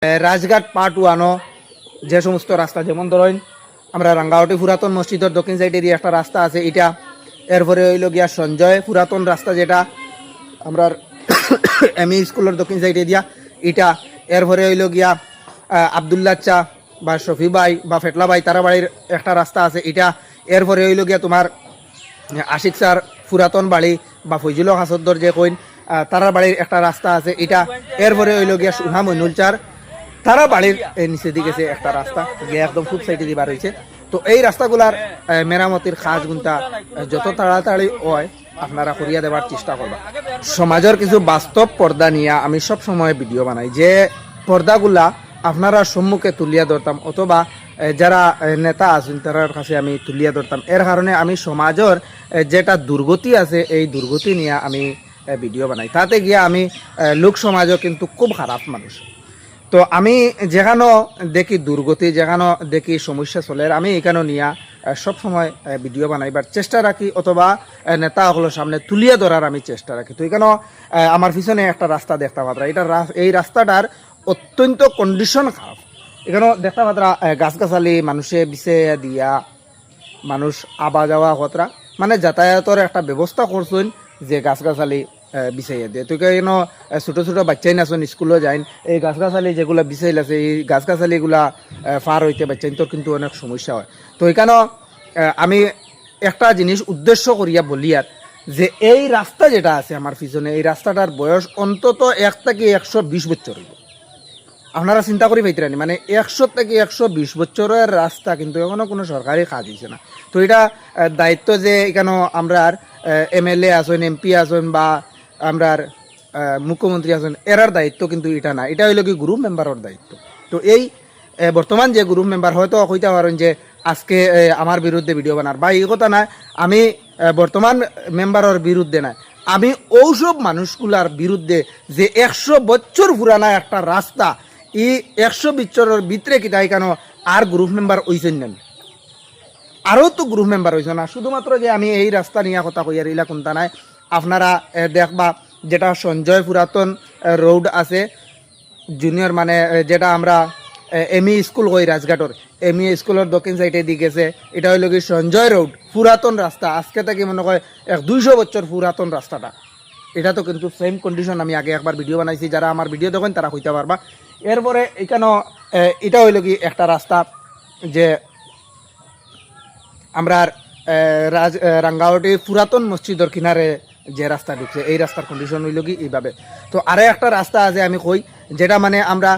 Rajghat part 1 যে সমস্ত রাস্তা, যেমন ধরেন আমরা রাঙ্গাওটি পুরাতন মসজিদের দক্ষিণ সাইডে দিয়ে একটা রাস্তা আছে এটা, এরপরে হইল গিয়া সঞ্জয় পুরাতন রাস্তা যেটা আমরা এমই স্কুলের দক্ষিণ সাইডে দিয়া এটা, এরপরে হইল গিয়া আবদুল্লাহ চা বা শফি ভাই বা ফেটলা ভাই তারা বাড়ির একটা রাস্তা আছে এটা, এরপরে হইল গিয়া তোমার আশিক স্যার পুরাতন বাড়ি বা ফৈজুল হাসদ্দর যে কইন তারার বাড়ির একটা রাস্তা আছে এটা, এরপরে হইল গিয়া সুহা মইনুল চার তারা বাড়ির নিচে দিকে একটা রাস্তা গিয়ে একদম খুব সাইডে দিবার হয়েছে। তো এই রাস্তাগুলার মেরামতির কাজ গুনটা যত তাড়াতাড়ি হয় আপনারা করিয়া দেবার চেষ্টা করবা। সমাজের কিছু বাস্তব পর্দা নিয়ে আমি সব সময় ভিডিও বানাই, যে পর্দাগুলা আপনারা সম্মুখে তুলিয়া ধরতাম অথবা যারা নেতা আছেন তার কাছে আমি তুলিয়া ধরতাম। এর কারণে আমি সমাজের যেটা দুর্গতি আছে এই দুর্গতি নিয়ে আমি ভিডিও বানাই। তাতে গিয়ে আমি লোক সমাজও কিন্তু খুব খারাপ মানুষ। তো আমি যেখানে দেখি দুর্গতি, যেখানে দেখি সমস্যা চলে, আমি এখানে নিয়ে সবসময় ভিডিও বানাইবার চেষ্টা রাখি অথবা নেতাগুলোর সামনে তুলিয়ে ধরার আমি চেষ্টা রাখি। তো এখানে আমার পিছনে একটা রাস্তা দেখতে পাত্রা, এই রাস্তাটার অত্যন্ত কন্ডিশন খারাপ। এখানে দেখতে পাত্রা গাছগাছালি মানুষে বিছে দিয়া মানুষ আবা যাওয়া কতরা মানে যাতায়াতের একটা ব্যবস্থা করছেন যে গাছগাছালি বিছাইয়া দিয়ে। তো কেন ছোটো ছোটো বাচ্চাই নাচন স্কুলে যাইন, এই গাছগাছালি যেগুলো বিছাইল আছে এই গাছগাছালিগুলা পার হইতে বাচ্চাইন তোর কিন্তু অনেক সমস্যা হয়। তো এখানে আমি একটা জিনিস উদ্দেশ্য করিয়া বলি আর যে এই রাস্তা যেটা আছে আমার পিছনে, এই রাস্তাটার বয়স অন্তত 1 থেকে 120 বছর হইব। আপনারা চিন্তা করি পাইতেরানি, মানে 100 থেকে 120 বছরের রাস্তা কিন্তু এখনো কোনো সরকারি কাজ হয়েছে না। তো এটা দায়িত্ব যে এখানে আমরা MLA আছেন, MP আছেন বা আমরা মুখ্যমন্ত্রী আছেন, এরার দায়িত্ব কিন্তু এটা না, এটা হইল কি গ্রুপ মেম্বারের দায়িত্ব। তো এই বর্তমান যে গ্রুপ মেম্বার হয়তো কইতে পারেন যে আজকে আমার বিরুদ্ধে ভিডিও বানার বা এই কথা না, আমি বর্তমান মেম্বারের বিরুদ্ধে না, আমি ওসব মানুষগুলার বিরুদ্ধে যে 100 বছর পুরানা একটা রাস্তা এই 100 বছরের ভিতরে কি তাই কেন আর গ্রুপ মেম্বার হইছেন না, আরও তো গ্রুপ মেম্বার হয়েছে না। শুধুমাত্র যে আমি এই রাস্তা নিয়ে কথা কইয়ার ইলা কোনটা নাই, আপনারা দেখবা যেটা সঞ্জয় পুরাতন রোড আছে জুনিয়র, মানে যেটা আমরা এমই স্কুল কই রাজঘাটর, এমই স্কুলের দক্ষিণ সাইডে দিকে গেছে, এটা হইল কি সঞ্জয় রোড পুরাতন রাস্তা, আজকে থেকে মনে হয় 200 বছর পুরাতন রাস্তাটা। এটা তো কিন্তু সেম কন্ডিশন, আমি আগে একবার ভিডিও বানাইছি, যারা আমার ভিডিও দেখেন তারা হইতে পারবা। এরপরে এখানেও এটা হইল কি একটা রাস্তা যে আমরা রাঙ্গাওটি পুরাতন মসজিদের কিনারে যে রাস্তা ঢুকছে, এই রাস্তার কন্ডিশন হইল কি এইভাবে। তো আরো একটা রাস্তা আছে আমি কই, যেটা মানে আমরা